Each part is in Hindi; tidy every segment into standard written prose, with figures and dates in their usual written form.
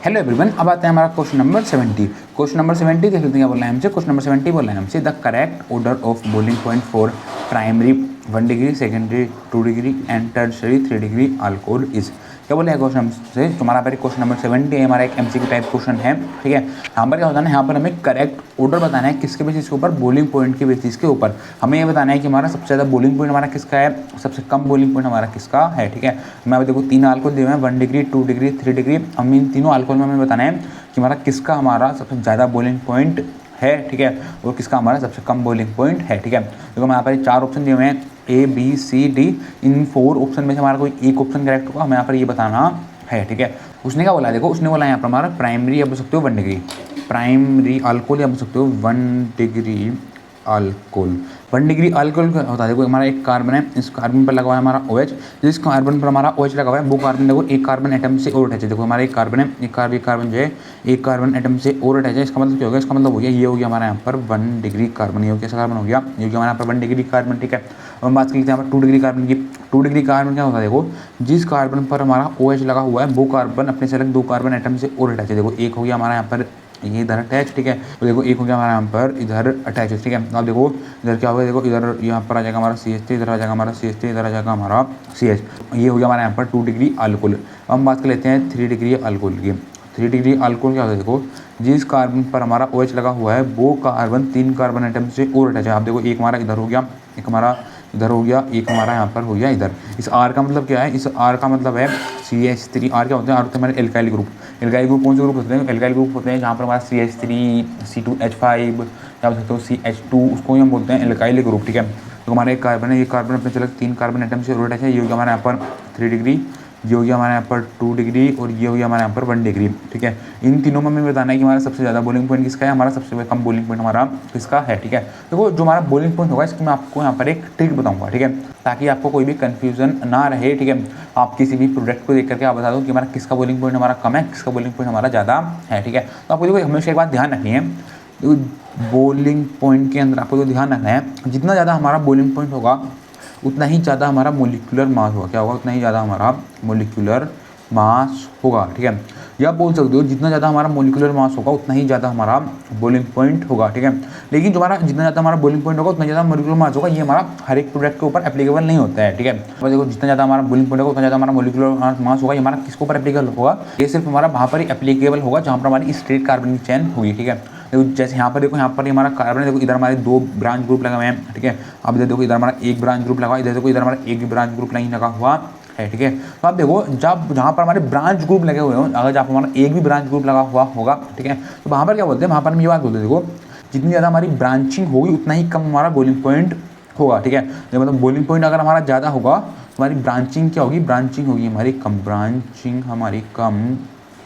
हेलो एवरीवन, अब आते हैं हमारा क्वेश्चन नंबर 70। क्वेश्चन नंबर 70 देख लेते हैं क्या बोला है हमसे। क्वेश्चन नंबर 70 बोला है हमसे, the correct order of boiling point for primary 1 degree, secondary 2 degree and tertiary 3 degree alcohol is. क्या बोला है क्वेश्चन हमसे, तुम्हारा पर क्वेश्चन नंबर 70 है, हमारा एक एमसीक्यू टाइप क्वेश्चन है। ठीक है, यहाँ पर क्या होता है ना, यहाँ पर हमें करेक्ट ऑर्डर बताना है किसके बेसिस के ऊपर, बॉइलिंग पॉइंट के बेसिस के ऊपर। हमें ये बताना है कि हमारा सबसे ज़्यादा बॉइलिंग पॉइंट हमारा किसका है, सबसे कम बॉइलिंग पॉइंट हमारा किसका है। ठीक है, मैं अभी देखो 3 अल्कोहल दिए हैं, 1 डिग्री 2 डिग्री 3 डिग्री। हम इन तीनों अल्कोहल में हमें बताना है कि हमारा किसका हमारा सबसे ज़्यादा बॉइलिंग पॉइंट है। ठीक है, और किसका हमारा सबसे कम बॉइलिंग पॉइंट है। ठीक है, देखो मैं यहाँ पर 4 ऑप्शन दिए हुए हैं, A B C D। In 4 option में से हमारा कोई एक ऑप्शन करेक्ट होगा, हमें यहाँ पर ये बताना है। ठीक है, उसने क्या बोला, देखो उसने बोला यहाँ पर हमारा प्राइमरी या बोल सकते हो 1 डिग्री प्राइमरी अल्कोहल, या बोल सकते हो 1 डिग्री अल्कोहल। 1 डिग्री अल्कोहल क्या होता है, देखो हमारा एक कार्बन है, इस कार्बन पर लगा हुआ है हमारा OH। जिस कार्बन पर हमारा OH लगा हुआ है वो कार्बन देखो एक कार्बन एटम से और अटैच है। देखो हमारा एक कार्बन है, एक कार्बन जो है एक कार्बन एटम से और अटैच है। इसका मतलब क्या हो गया, इसका मतलब हो गया ये हो गया हमारा यहाँ पर 1 डिग्री कार्बन। ये हो गया, कैसा कार्बन हो गया, ये हो गया हमारा यहाँ पर 1 डिग्री कार्बन। ठीक है, अब हम बात कर लेते हैं यहाँ पर 2 डिग्री कार्बन की। 2 डिग्री कार्बन क्या होता है, देखो जिस कार्बन पर हमारा OH लगा हुआ है वो कार्बन अपने से अलग 2 कार्बन एटम से और अटैच है। देखो एक हो गया हमारा यहाँ पर ये इधर अटैच। ठीक है, तो देखो एक हो गया हमारा यहाँ पर इधर अटैच है। ठीक है, अब देखो इधर क्या होगा, देखो इधर यहाँ पर आ जाएगा हमारा CH3, इधर आ जाएगा हमारा CH3, इधर आ जाएगा हमारा CH। ये हो गया हमारा यहाँ पर 2 डिग्री अल्कोहल। अब हम बात कर लेते हैं 3 डिग्री अल्कोहल की। 3 डिग्री अल्कोहल क्या होता है, देखो जिस कार्बन पर हमारा OH लगा हुआ है वो कार्बन 3 कार्बन आइटम से और अटैच है। आप देखो एक हमारा इधर हो गया, एक हमारा इधर हो गया, एक हमारा यहाँ पर हो गया इधर। इस R का मतलब क्या है, इस R का मतलब है CH3। R क्या होते हैं, R होते हैं हमारे एल्काइल ग्रुप। एल्काइल ग्रुप कौन से ग्रुप होते हैं, एल्काइल ग्रुप होते हैं जहाँ पर हमारा CH3 C2H5 या बोल सकते हो CH2, उसको हम बोलते हैं एल्काइल ग्रुप। ठीक है, तो हमारा एक कार्बन है, ये कार्बन अपने चलक 3 कार्बन आइटम से और अटैच है। ये हो गया हमारे यहाँ पर 3 डिग्री, ये हो गया हमारे यहाँ पर 2 डिग्री और ये हो गया हमारे यहाँ पर 1 डिग्री। ठीक है, इन तीनों में हमें बताना है कि हमारा सबसे ज़्यादा बॉइलिंग पॉइंट किसका है, हमारा सबसे कम बॉइलिंग पॉइंट हमारा किसका है। ठीक है, देखो जो हमारा बॉइलिंग पॉइंट होगा इसकी मैं आपको यहाँ पर एक ट्रिक बताऊंगा। ठीक है, ताकि आपको कोई भी कन्फ्यूजन ना रहे। ठीक है, आप किसी भी प्रोडक्ट को देख करके आप बता दो कि हमारा किसका बॉइलिंग पॉइंट हमारा कम है, किसका बॉइलिंग पॉइंट हमारा ज़्यादा है। ठीक है, तो आपको देखो हमेशा एक बात ध्यान रखनी है, बॉइलिंग पॉइंट के अंदर आपको ध्यान रखना है, जितना ज़्यादा हमारा बॉइलिंग पॉइंट होगा उतना ही ज़्यादा हमारा मोलिकुलर मास होगा। क्या होगा, उतना ही ज़्यादा हमारा मोलिकुलर मास होगा। ठीक है, या बोल सकते हो जितना ज़्यादा हमारा मोलिकुलर मास होगा उतना ही ज़्यादा हमारा बॉइलिंग पॉइंट होगा। ठीक है, लेकिन जो हमारा जितना ज़्यादा हमारा बॉइलिंग पॉइंट होगा उतना ज़्यादा मोलिकुलर मास होगा, ये हमारा हर एक प्रोडक्ट के ऊपर एप्लीकेबल नहीं होता है। ठीक है, तो देखो जितना ज़्यादा हमारा बॉइलिंग पॉइंट होगा उतना ज़्यादा हमारा मोलिकुलर मास होगा, ये हमारा किसके ऊपर एप्लीकेबल होगा, ये सिर्फ हमारा वहाँ पर ही एप्लीकेबल होगा जहाँ पर हमारी स्ट्रेट कार्बन की चेन होगी। ठीक है, देखो जैसे यहाँ पर देखो, यहाँ पर हमारा कार्बन है, देखो इधर हमारे 2 ब्रांच ग्रुप लगे हुए हैं। ठीक है, अब इधर देखो इधर हमारा एक ब्रांच ग्रुप लगा हुआ, इधर देखो इधर हमारा एक ब्रांच ग्रुप नहीं लगा हुआ है। ठीक है, तो आप देखो जब जहाँ पर हमारे ब्रांच ग्रुप लगे हुए हों, अगर जहाँ पर हमारा एक भी ब्रांच ग्रुप लगा हुआ होगा, ठीक है, तो वहाँ पर क्या बोलते हैं, वहाँ पर हम ये बात बोलते हैं, देखो जितनी ज़्यादा हमारी ब्रांचिंग होगी उतना ही कम हमारा बॉइलिंग पॉइंट होगा। ठीक है, मतलब बॉइलिंग पॉइंट अगर हमारा ज़्यादा होगा तो हमारी ब्रांचिंग क्या होगी, ब्रांचिंग होगी हमारी कम, ब्रांचिंग हमारी कम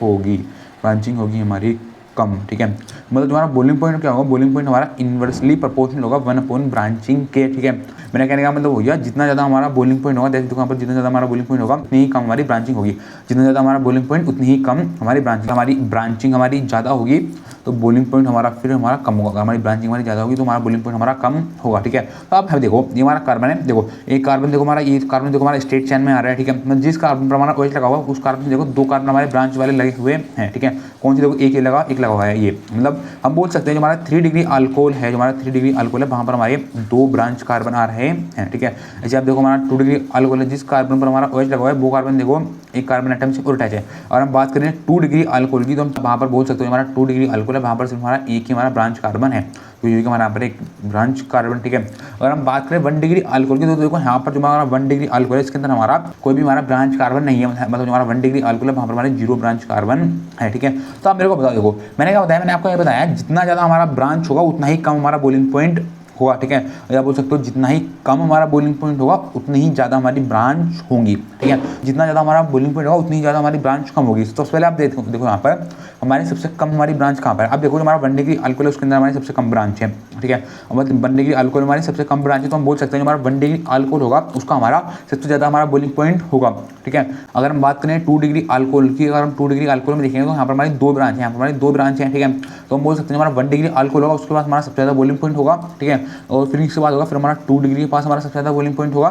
होगी, ब्रांचिंग होगी हमारी कम। ठीक है, मतलब तुम्हारा बॉइलिंग पॉइंट क्या होगा, बॉइलिंग पॉइंट हमारा इनवर्सली प्रोपोर्शनल होगा 1 ब्रांचिंग के। ठीक है, मेरा कहने का मतलब हो गया जितना ज़्यादा हमारा बॉइलिंग पॉइंट होगा, देखो यहाँ पर जितना ज़्यादा हमारा बॉइलिंग पॉइंट होगा उतनी ही कम हमारी ब्रांचिंग होगी, जितना ज़्यादा हमारा बॉइलिंग पॉइंट उतनी ही कम हमारी ब्रांचिंग हमारी ज़्यादा होगी तो बॉइलिंग पॉइंट हमारा फिर हमारा कम होगा। अगर हमारी ब्रांचिंग हमारी ज़्यादा होगी तो हमारा बॉइलिंग पॉइंट हमारा कम होगा। ठीक है, तो आप देखो ये हमारा कार्बन है, देखो एक कार्बन देखो हमारा, ये कार्बन देखो हमारा स्ट्रेट चेन में आ रहा है। ठीक है, मतलब जिस कार्बन पर हमारा OH लगा हुआ है उस कार्बन से देखो 2 कार्बन हमारे ब्रांच वाले लगे हुए हैं। ठीक है, कौन सी, देखो एक ये लगा, एक लगा हुआ है, ये मतलब हम बोल सकते हैं जो हमारा 3 डिग्री अल्कोहल है, जो हमारा 3 डिग्री अल्कोहल है वहाँ पर हमारे 2 ब्रांच कार्बन आ रहे हैं। ठीक है, ऐसे आप देखो हमारा 2 डिग्री अल्कोहल है, जिस कार्बन पर हमारा OH लगा हुआ है वो कार्बन देखो एक कार्बन एटम से और अटैच है। और हम बात करें 2 डिग्री अल्कोहल की, तो हम वहाँ पर बोल सकते हैं हमारा 2 डिग्री अल्कोहल है, वहाँ पर सिर्फ हमारा एक ही हमारा ब्रांच कार्बन है, तो ये हमारा यहाँ पर एक ब्रांच कार्बन। ठीक है, अगर हम बात करें 1 डिग्री अल्कोहल की, तो देखो यहाँ पर जो हमारा 1 डिग्री अल्कोहल है इसके अंदर हमारा कोई भी हमारा ब्रांच कार्बन नहीं है, मतलब जो हमारा 1 डिग्री अल्कोहल है वहाँ पर हमारे 0 ब्रांच कार्बन है। ठीक है, तो आप मेरे को बता, देखो मैंने क्या बताया, मैंने आपको ये बताया जितना ज़्यादा हमारा ब्रांच होगा उतना ही कम हमारा बॉइलिंग पॉइंट होगा। ठीक है, या बोल सकते हो जितना ही कम हमारा बॉइलिंग पॉइंट होगा उतनी ही ज़्यादा हमारी ब्रांच होंगी। ठीक है, जितना ज़्यादा हमारा बॉइलिंग पॉइंट होगा उतनी ही ज़्यादा हमारी ब्रांच कम होगी। तो सबसे पहले आप देखो यहाँ पर हमारी सबसे कम हमारी ब्रांच कहाँ पर है। अब देखो हमारा 1 डिग्री अल्कोहल है उसके अंदर हमारी सबसे कम ब्रांच है। ठीक है, मतलब 1 डिग्री अल्कोहल हमारी सबसे कम ब्रांच है, तो हम बोल सकते हैं हमारा 1 डिग्री अल्कोहल होगा उसका हमारा सबसे ज़्यादा हमारा बॉइलिंग पॉइंट होगा। ठीक है, अगर हम बात करें 2 डिग्री अल्कोहल की, अगर हम 2 डिग्री अल्कोहल में देखेंगे तो यहाँ पर हमारी 2 ब्रांच है, यहाँ पर हमारी 2 ब्रांच है। ठीक है, तो हम बोल सकते हैं हमारा 1 डिग्री अल्कोहल होगा उसके बाद हमारा सबसे ज़्यादा बॉइलिंग पॉइंट होगा। ठीक है, और फिर इसके बाद होगा फिर हमारा 2 डिग्री के पास हमारा सबसे ज़्यादा बॉइलिंग पॉइंट होगा,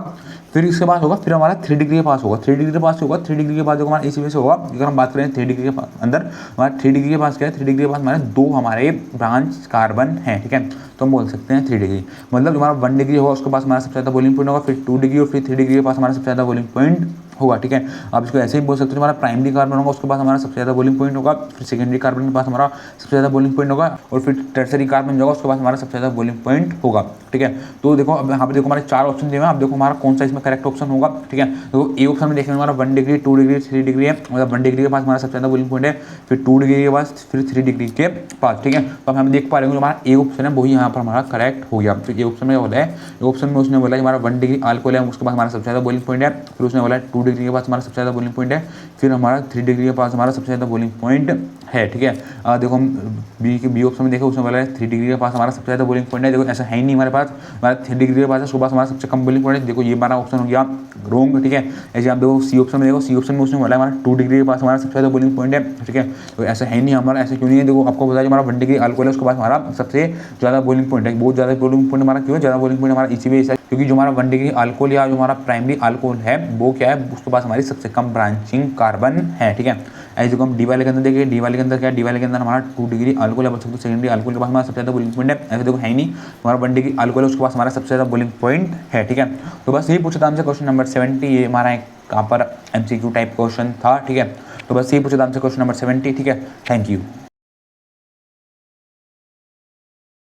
फिर इसके बाद होगा, फिर हमारा 3 डिग्री के पास होगा, 3 डिग्री के पास होगा, 3 डिग्री के बाद हमारा इसी में से होगा। अगर हम बात करें 3 डिग्री के अंदर, हमारा 3 डिग्री के पास क्या है, 3 डिग्री के पास हमारे 2 हमारे ब्रांच कार्बन है, ठीक है। तो हम बोल सकते हैं 3 डिग्री, मतलब हमारा 1 डिग्री होगा उसके पास हमारा सबसे ज़्यादा बॉइलिंग पॉइंट होगा, फिर 2 डिग्री और फिर 3 डिग्री के पास हमारा सबसे ज़्यादा बॉइलिंग पॉइंट होगा, ठीक है। आप इसको ऐसे ही बोल सकते हो, हमारा प्राइमरी कार्बन होगा उसके पास हमारा सबसे ज़्यादा बॉइलिंग पॉइंट होगा, फिर सेकेंडरी कार्बन के पास हमारा सबसे ज़्यादा बॉइलिंग पॉइंट होगा, और फिर टर्सरी कार्बन जो होगा उसके पास हमारा सबसे ज़्यादा बॉइलिंग पॉइंट होगा, ठीक है। तो देखो अब यहाँ पे देखो हमारे 4 ऑप्शन दिए हुए हैं, अब देखो हमारा कौन सा इसमें करेक्ट ऑप्शन होगा, ठीक है। तो ए ऑप्शन में देखने में हमारा 1 डिग्री, 2 डिग्री, 3 डिग्री है, मतलब 1 डिग्री के पास हमारा सबसे ज़्यादा बॉइलिंग पॉइंट है, फिर 2 डिग्री के पास, फिर 3 डिग्री के पास, ठीक है। तो हम देख पा रहे हैं जो हमारा ए ऑप्शन है वही यहाँ पर हमारा करेक्ट हो गया। तो ए ऑप्शन में क्या बोला है, ए ऑप्शन में उसने बोला हमारा 1 डिग्री अल्कोहल है उसके पास हमारा सबसे ज़्यादा बॉइलिंग पॉइंट है, फिर उसने बोला 2 डिग्री के पास हमारा सबसे ज़्यादा बॉइलिंग पॉइंट है, फिर हमारा 3 डिग्री के पास हमारा सबसे ज़्यादा बॉइलिंग पॉइंट है, ठीक है। देखो हम बी ऑप्शन में देखो उसने बोला है 3 डिग्री के पास हमारा सबसे ज़्यादा बॉइलिंग पॉइंट है, देखो ऐसा है ही नहीं हमारे पास, हमारा 3 डिग्री के पास है उसके पास हमारा सबसे कम बॉइलिंग पॉइंट है, देखो ये हमारा ऑप्शन हो गया रॉन्ग, ठीक है। ऐसे आप देखो सी ऑप्शन में देखो, सी ऑप्शन में उसने बोला हमारा 2 डिग्री के पास हमारा सबसे ज़्यादा बॉइलिंग पॉइंट है, ठीक है। तो ऐसा है नहीं हमारा, ऐसे क्यों नहीं है, देखो आपको बताया हमारा 1 डिग्री अल्कोहल है उसके पास हमारा सबसे ज़्यादा बॉइलिंग पॉइंट है, बहुत ज़्यादा बॉइलिंग पॉइंट हमारा क्यों है, ज़्यादा बॉइलिंग पॉइंट हमारा इसी वजह से, क्योंकि जो हमारा 1 डिग्री अल्कोहल या जो हमारा प्राइमरी अल्कोहल है वो क्या है, उसके पास हमारी सबसे कम ब्रांचिंग कार्बन है, ठीक है। ऐसे को हम डी वाले के अंदर देखिए, डी वाले के अंदर क्या है, डी वाले के अंदर हमारा 2 डिग्री अल्कोहल है, तो सेकेंडरी अल्कोहल के पास हमारा सबसे ज़्यादा बॉइलिंग पॉइंट है, ऐसे देखो है ही नहीं, हमारा 1 डिग्री अल्कोहल है उसके पास हमारा सबसे ज़्यादा बॉइलिंग पॉइंट है, ठीक है। तो बस यही पूछा था हमसे क्वेश्चन नंबर 70, ये हमारा एक यहाँ पर MCQ टाइप क्वेश्चन था, ठीक है। तो बस यही पूछा था हमसे क्वेश्चन नंबर 70, ठीक है। Thank you.